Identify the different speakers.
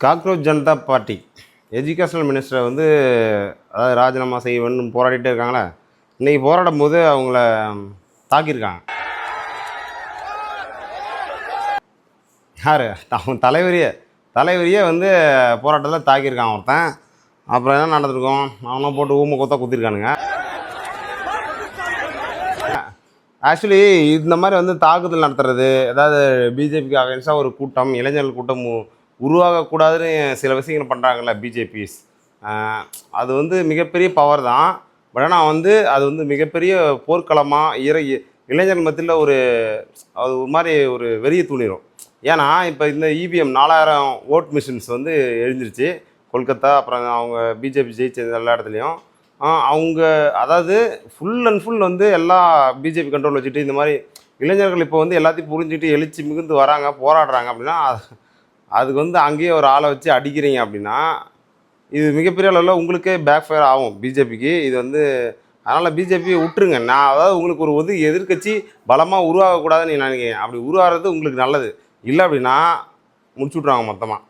Speaker 1: Cockroach Janata party educational மினிஸ்டரை வந்து அதாவது ராஜினாமா செய்ய வேண்டும் போராடிட்டே இருக்காங்களே. இன்றைக்கி போராடும் போது அவங்கள தாக்கியிருக்காங்க. யார்? அவன் தலைவரியே வந்து போராட்டத்தில் தாக்கியிருக்கான் ஒருத்தன். அப்புறம் என்ன நடந்திருக்கும்? அவனை போட்டு ஊமை கொத்தா குத்திருக்கானுங்க. ஆக்சுவலி இந்த மாதிரி வந்து தாக்குதல் நடத்துறது, அதாவது பிஜேபிக்கு அகைன்ஸ்டாக ஒரு கூட்டம், இளைஞர்கள் கூட்டம் உருவாகக்கூடாதுன்னு சில விஷயங்கள் பண்ணுறாங்கல்ல பிஜேபிஸ். அது வந்து மிகப்பெரிய பவர் தான். பட் ஆனால் வந்து அது வந்து மிகப்பெரிய போர்க்களமாக இளைஞர்கள் மத்தியில் அது ஒரு மாதிரி ஒரு வெறியை தூண்டிடும். ஏன்னா இப்போ இந்த இவிஎம் 4000 ஓட் மிஷின்ஸ் வந்து எழுந்திருச்சு கொல்கத்தா, அப்புறம் அவங்க பிஜேபி ஜெயிச்சது எல்லா இடத்துலையும். அவங்க அதாவது ஃபுல் அண்ட் ஃபுல் வந்து எல்லா பிஜேபி கண்ட்ரோல் வச்சுட்டு இந்த மாதிரி இளைஞர்கள் இப்போ வந்து எல்லாத்தையும் புரிஞ்சுட்டு எழுச்சி மிகுந்து வராங்க, போராடுறாங்க அப்படின்னா அதுக்கு வந்து அங்கேயே ஒரு ஆளை வச்சு அடிக்கிறீங்க அப்படின்னா இது மிகப்பெரிய அளவில் உங்களுக்கே பேக் ஃபயர் ஆகும் பிஜேபிக்கு. இது வந்து அதனால் பிஜேபியை விட்டுருங்க. அதாவது உங்களுக்கு ஒரு எதிர்க்கட்சி பலமாக உருவாகக்கூடாதுன்னு நீங்கள் நினைக்கிறீங்க. அப்படி உருவாகிறது உங்களுக்கு நல்லது. இல்லை அப்படின்னா முடிச்சு விட்ருவாங்க மொத்தமாக.